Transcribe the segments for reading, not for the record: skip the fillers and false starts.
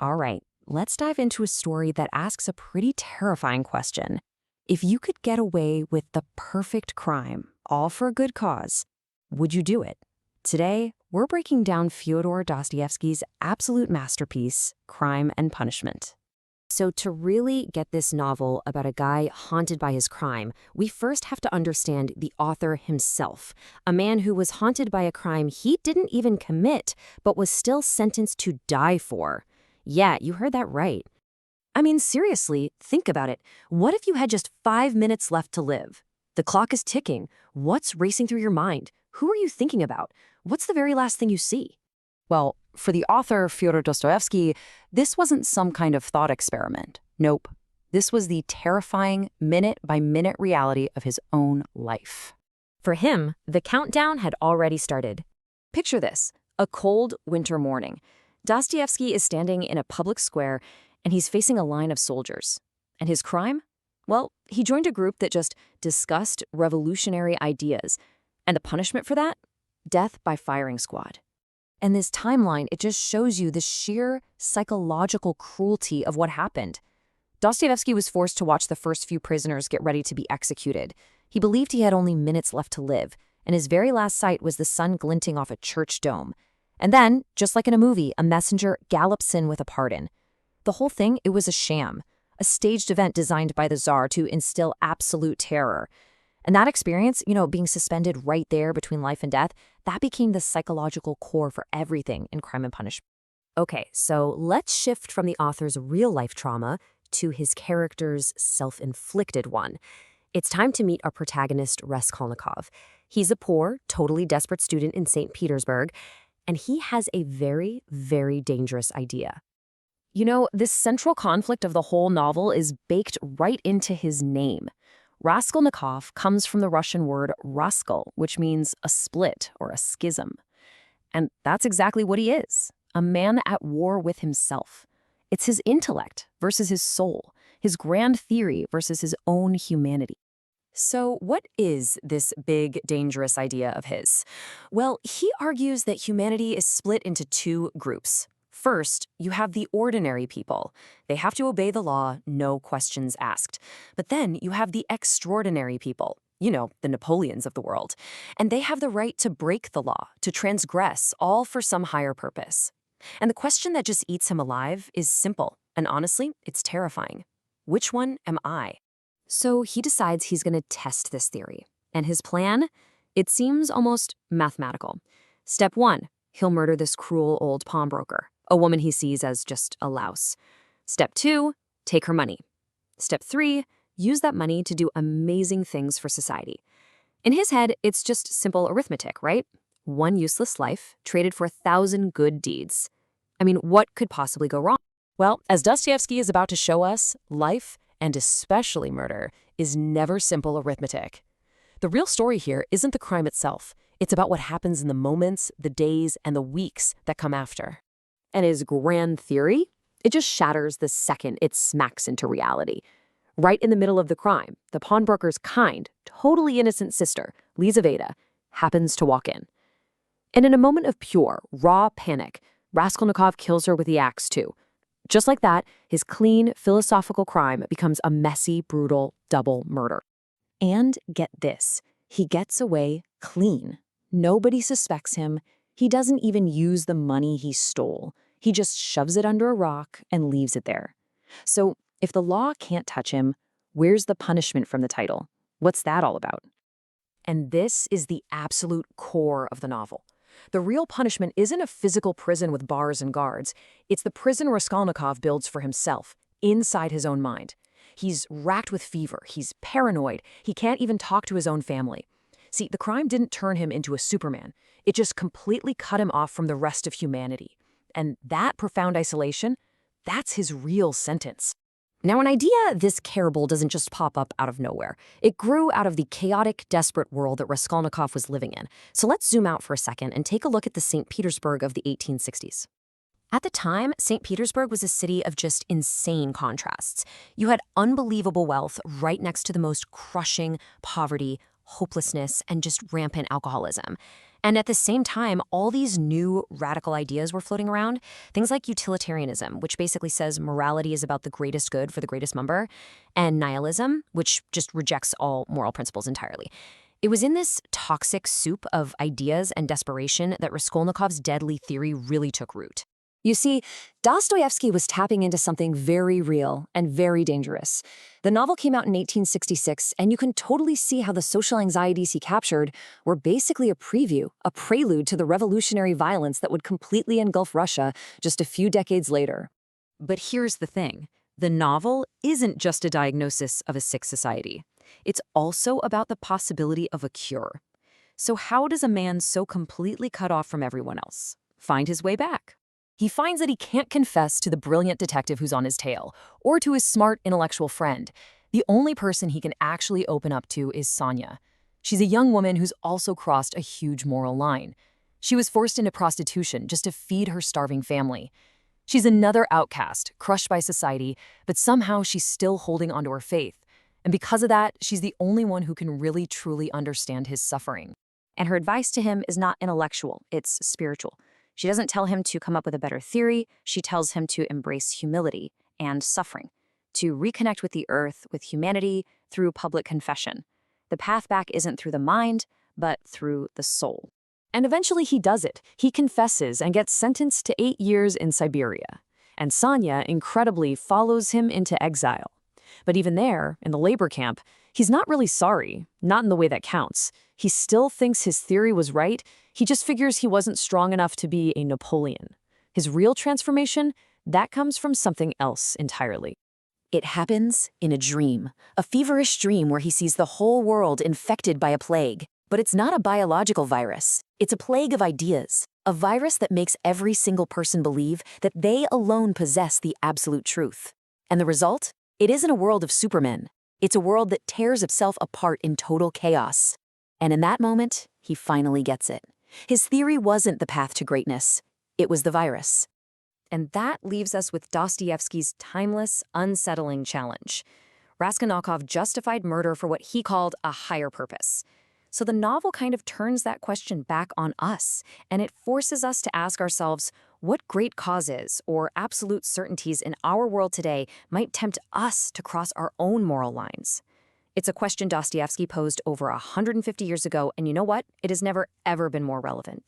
All right, let's dive into a story that asks a pretty terrifying question. If you could get away with the perfect crime, all for a good cause, would you do it? Today, we're breaking down Fyodor Dostoevsky's absolute masterpiece, Crime and Punishment. So to really get this novel about a guy haunted by his crime, we first have to understand the author himself, a man who was haunted by a crime he didn't even commit, but was still sentenced to die for. Yeah, you heard that right. I mean, seriously, think about it. What if you had just 5 minutes left to live? The clock is ticking. What's racing through your mind? Who are you thinking about? What's the very last thing you see? Well, for the author, Fyodor Dostoevsky, this wasn't some kind of thought experiment. Nope. This was the terrifying minute-by-minute reality of his own life. For him, the countdown had already started. Picture this, a cold winter morning. Dostoevsky is standing in a public square, and he's facing a line of soldiers. And his crime? Well, he joined a group that just discussed revolutionary ideas. And the punishment for that? Death by firing squad. And this timeline, it just shows you the sheer psychological cruelty of what happened. Dostoevsky was forced to watch the first few prisoners get ready to be executed. He believed he had only minutes left to live, and his very last sight was the sun glinting off a church dome. And then, just like in a movie, a messenger gallops in with a pardon. The whole thing, it was a sham, a staged event designed by the Tsar to instill absolute terror. And that experience, being suspended right there between life and death, that became the psychological core for everything in Crime and Punishment. Okay, so let's shift from the author's real-life trauma to his character's self-inflicted one. It's time to meet our protagonist, Raskolnikov. He's a poor, totally desperate student in St. Petersburg, and he has a very, very dangerous idea. This central conflict of the whole novel is baked right into his name. Raskolnikov comes from the Russian word raskol, which means a split or a schism. And that's exactly what he is, a man at war with himself. It's his intellect versus his soul, his grand theory versus his own humanity. So what is this big, dangerous idea of his? Well, he argues that humanity is split into two groups. First, you have the ordinary people. They have to obey the law, no questions asked. But then you have the extraordinary people, the Napoleons of the world. And they have the right to break the law, to transgress, all for some higher purpose. And the question that just eats him alive is simple, and honestly, it's terrifying. Which one am I? So he decides he's going to test this theory. And his plan? It seems almost mathematical. Step 1, he'll murder this cruel old pawnbroker, a woman he sees as just a louse. Step 2, take her money. Step 3, use that money to do amazing things for society. In his head, it's just simple arithmetic, right? One useless life traded for 1,000 good deeds. I mean, what could possibly go wrong? Well, as Dostoevsky is about to show us, life, and especially murder, is never simple arithmetic. The real story here isn't the crime itself. It's about what happens in the moments, the days, and the weeks that come after. And his grand theory? It just shatters the second it smacks into reality. Right in the middle of the crime, the pawnbroker's kind, totally innocent sister, Lizaveta, happens to walk in. And in a moment of pure, raw panic, Raskolnikov kills her with the axe too. Just like that, his clean, philosophical crime becomes a messy, brutal, double murder. And get this, he gets away clean. Nobody suspects him. He doesn't even use the money he stole. He just shoves it under a rock and leaves it there. So if the law can't touch him, where's the punishment from the title? What's that all about? And this is the absolute core of the novel. The real punishment isn't a physical prison with bars and guards. It's the prison Raskolnikov builds for himself, inside his own mind. He's racked with fever. He's paranoid. He can't even talk to his own family. See, the crime didn't turn him into a Superman. It just completely cut him off from the rest of humanity. And that profound isolation, that's his real sentence. Now, an idea this terrible doesn't just pop up out of nowhere. It grew out of the chaotic, desperate world that Raskolnikov was living in. So let's zoom out for a second and take a look at the St. Petersburg of the 1860s. At the time, St. Petersburg was a city of just insane contrasts. You had unbelievable wealth right next to the most crushing poverty, hopelessness, and just rampant alcoholism. And at the same time, all these new radical ideas were floating around. Things like utilitarianism, which basically says morality is about the greatest good for the greatest number, and nihilism, which just rejects all moral principles entirely. It was in this toxic soup of ideas and desperation that Raskolnikov's deadly theory really took root. You see, Dostoevsky was tapping into something very real and very dangerous. The novel came out in 1866, and you can totally see how the social anxieties he captured were basically a preview, a prelude to the revolutionary violence that would completely engulf Russia just a few decades later. But here's the thing. The novel isn't just a diagnosis of a sick society. It's also about the possibility of a cure. So how does a man so completely cut off from everyone else find his way back? He finds that he can't confess to the brilliant detective who's on his tail, or to his smart intellectual friend. The only person he can actually open up to is Sonia. She's a young woman who's also crossed a huge moral line. She was forced into prostitution just to feed her starving family. She's another outcast, crushed by society, but somehow she's still holding onto her faith. And because of that, she's the only one who can really truly understand his suffering. And her advice to him is not intellectual, it's spiritual. She doesn't tell him to come up with a better theory, she tells him to embrace humility and suffering, to reconnect with the earth, with humanity, through public confession. The path back isn't through the mind, but through the soul. And eventually he does it. He confesses and gets sentenced to 8 years in Siberia. And Sonia, incredibly, follows him into exile. But even there, in the labor camp, he's not really sorry, not in the way that counts. He still thinks his theory was right. He just figures he wasn't strong enough to be a Napoleon. His real transformation, that comes from something else entirely. It happens in a dream, a feverish dream where he sees the whole world infected by a plague. But it's not a biological virus. It's a plague of ideas, a virus that makes every single person believe that they alone possess the absolute truth. And the result? It isn't a world of supermen. It's a world that tears itself apart in total chaos. And in that moment, he finally gets it. His theory wasn't the path to greatness. It was the virus. And that leaves us with Dostoevsky's timeless, unsettling challenge. Raskolnikov justified murder for what he called a higher purpose. So the novel kind of turns that question back on us, and it forces us to ask ourselves what great causes or absolute certainties in our world today might tempt us to cross our own moral lines. It's a question Dostoevsky posed over 150 years ago, and you know what? It has never, ever been more relevant.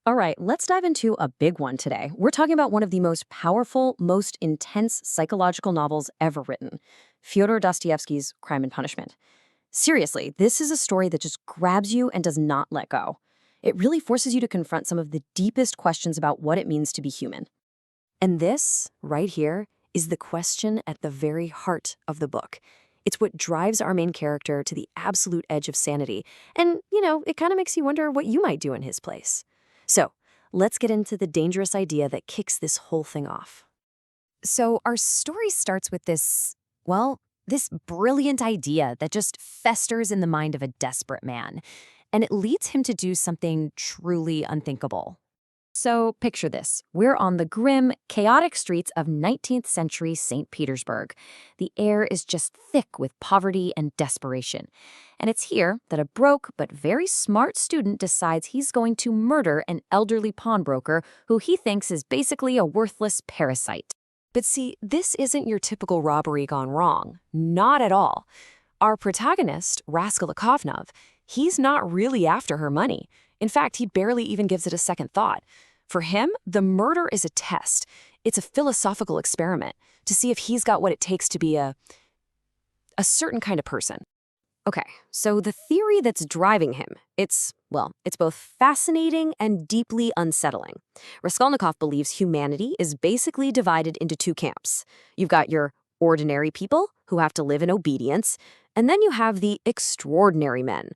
All right, let's dive into a big one today. We're talking about one of the most powerful, most intense psychological novels ever written, Fyodor Dostoevsky's Crime and Punishment. Seriously, this is a story that just grabs you and does not let go. It really forces you to confront some of the deepest questions about what it means to be human. And this, right here, is the question at the very heart of the book. It's what drives our main character to the absolute edge of sanity. And, it kind of makes you wonder what you might do in his place. So, let's get into the dangerous idea that kicks this whole thing off. So, our story starts with this brilliant idea that just festers in the mind of a desperate man, and it leads him to do something truly unthinkable. So, picture this. We're on the grim, chaotic streets of 19th century St. Petersburg. The air is just thick with poverty and desperation. And it's here that a broke but very smart student decides he's going to murder an elderly pawnbroker who he thinks is basically a worthless parasite. But see, this isn't your typical robbery gone wrong. Not at all. Our protagonist, Raskolnikov, he's not really after her money. In fact, he barely even gives it a second thought. For him, the murder is a test. It's a philosophical experiment to see if he's got what it takes to be a certain kind of person. Okay, so the theory that's driving him, it's both fascinating and deeply unsettling. Raskolnikov believes humanity is basically divided into two camps. You've got your ordinary people who have to live in obedience, And then you have the extraordinary men,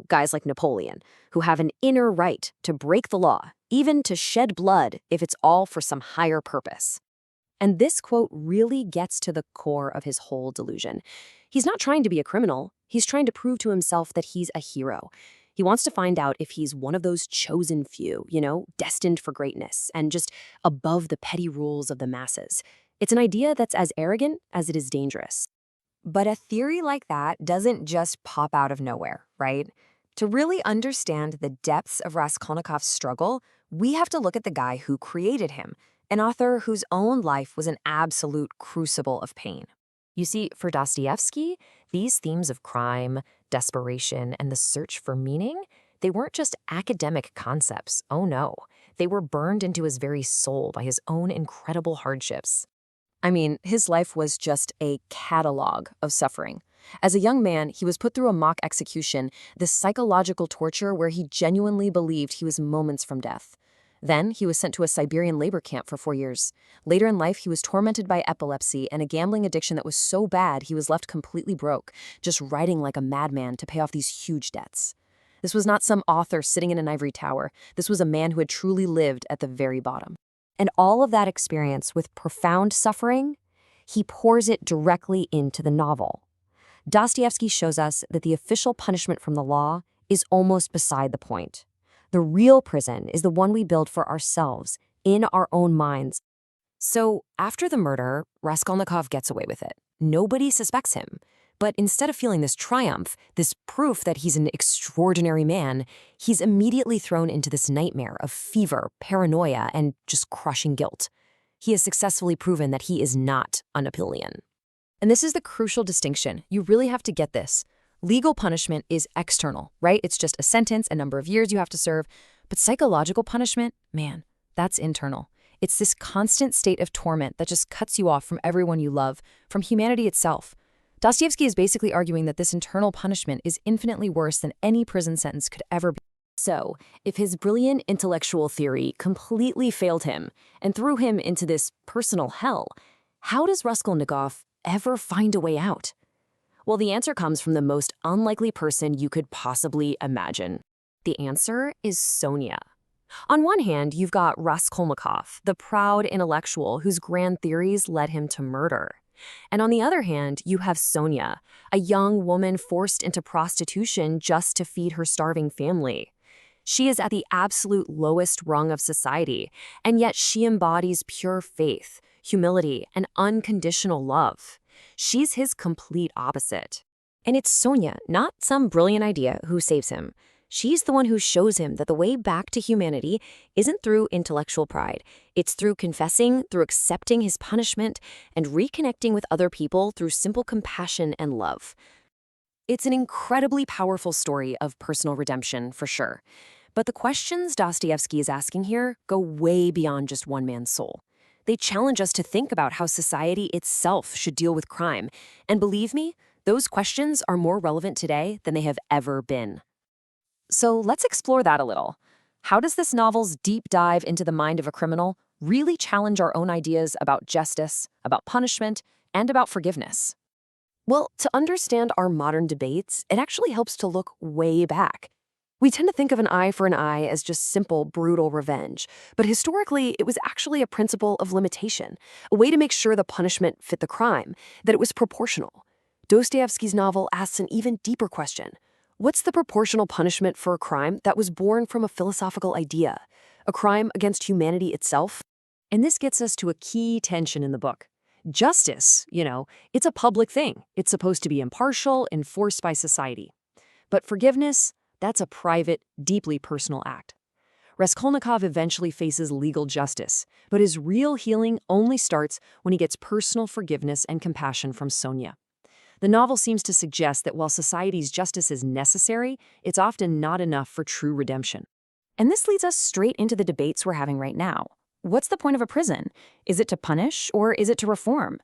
guys like Napoleon, who have an inner right to break the law, even to shed blood if it's all for some higher purpose. And this quote really gets to the core of his whole delusion. He's not trying to be a criminal. He's trying to prove to himself that he's a hero. He wants to find out if he's one of those chosen few, destined for greatness and just above the petty rules of the masses. It's an idea that's as arrogant as it is dangerous. But a theory like that doesn't just pop out of nowhere, right? To really understand the depths of Raskolnikov's struggle, we have to look at the guy who created him, an author whose own life was an absolute crucible of pain. You see, for Dostoevsky, these themes of crime, desperation, and the search for meaning, they weren't just academic concepts. Oh no, they were burned into his very soul by his own incredible hardships. I mean, his life was just a catalog of suffering. As a young man, he was put through a mock execution, this psychological torture where he genuinely believed he was moments from death. Then, he was sent to a Siberian labor camp for 4 years. Later in life, he was tormented by epilepsy and a gambling addiction that was so bad he was left completely broke, just writing like a madman to pay off these huge debts. This was not some author sitting in an ivory tower. This was a man who had truly lived at the very bottom. And all of that experience with profound suffering, he pours it directly into the novel. Dostoevsky shows us that the official punishment from the law is almost beside the point. The real prison is the one we build for ourselves, in our own minds. So, after the murder, Raskolnikov gets away with it. Nobody suspects him. But instead of feeling this triumph, this proof that he's an extraordinary man, he's immediately thrown into this nightmare of fever, paranoia, and just crushing guilt. He has successfully proven that he is not a Napoleon. And this is the crucial distinction. You really have to get this. Legal punishment is external, right? It's just a sentence, a number of years you have to serve. But psychological punishment, man, that's internal. It's this constant state of torment that just cuts you off from everyone you love, from humanity itself. Dostoevsky is basically arguing that this internal punishment is infinitely worse than any prison sentence could ever be. So, if his brilliant intellectual theory completely failed him and threw him into this personal hell, how does Raskolnikov ever find a way out? Well, the answer comes from the most unlikely person you could possibly imagine. The answer is Sonia. On one hand, you've got Raskolnikov, the proud intellectual whose grand theories led him to murder. And on the other hand, you have Sonia, a young woman forced into prostitution just to feed her starving family. She is at the absolute lowest rung of society, and yet she embodies pure faith, humility, and unconditional love. She's his complete opposite. And it's Sonia, not some brilliant idea, who saves him. She's the one who shows him that the way back to humanity isn't through intellectual pride. It's through confessing, through accepting his punishment, and reconnecting with other people through simple compassion and love. It's an incredibly powerful story of personal redemption, for sure. But the questions Dostoevsky is asking here go way beyond just one man's soul. They challenge us to think about how society itself should deal with crime. And believe me, those questions are more relevant today than they have ever been. So let's explore that a little. How does this novel's deep dive into the mind of a criminal really challenge our own ideas about justice, about punishment, and about forgiveness? Well, to understand our modern debates, it actually helps to look way back. We tend to think of an eye for an eye as just simple, brutal revenge, but historically, it was actually a principle of limitation, a way to make sure the punishment fit the crime, that it was proportional. Dostoevsky's novel asks an even deeper question. What's the proportional punishment for a crime that was born from a philosophical idea, a crime against humanity itself? And this gets us to a key tension in the book. Justice, it's a public thing. It's supposed to be impartial, enforced by society. But forgiveness, that's a private, deeply personal act. Raskolnikov eventually faces legal justice, but his real healing only starts when he gets personal forgiveness and compassion from Sonia. The novel seems to suggest that while society's justice is necessary, it's often not enough for true redemption. And this leads us straight into the debates we're having right now. What's the point of a prison? Is it to punish, or is it to reform?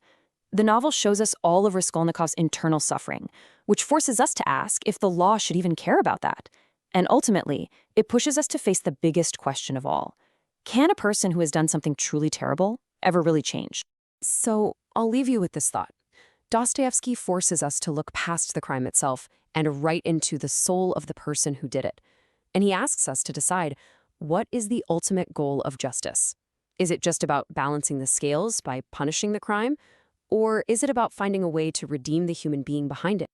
The novel shows us all of Raskolnikov's internal suffering, which forces us to ask if the law should even care about that. And ultimately, it pushes us to face the biggest question of all. Can a person who has done something truly terrible ever really change? So, I'll leave you with this thought. Dostoevsky forces us to look past the crime itself and right into the soul of the person who did it. And he asks us to decide, what is the ultimate goal of justice? Is it just about balancing the scales by punishing the crime? Or is it about finding a way to redeem the human being behind it?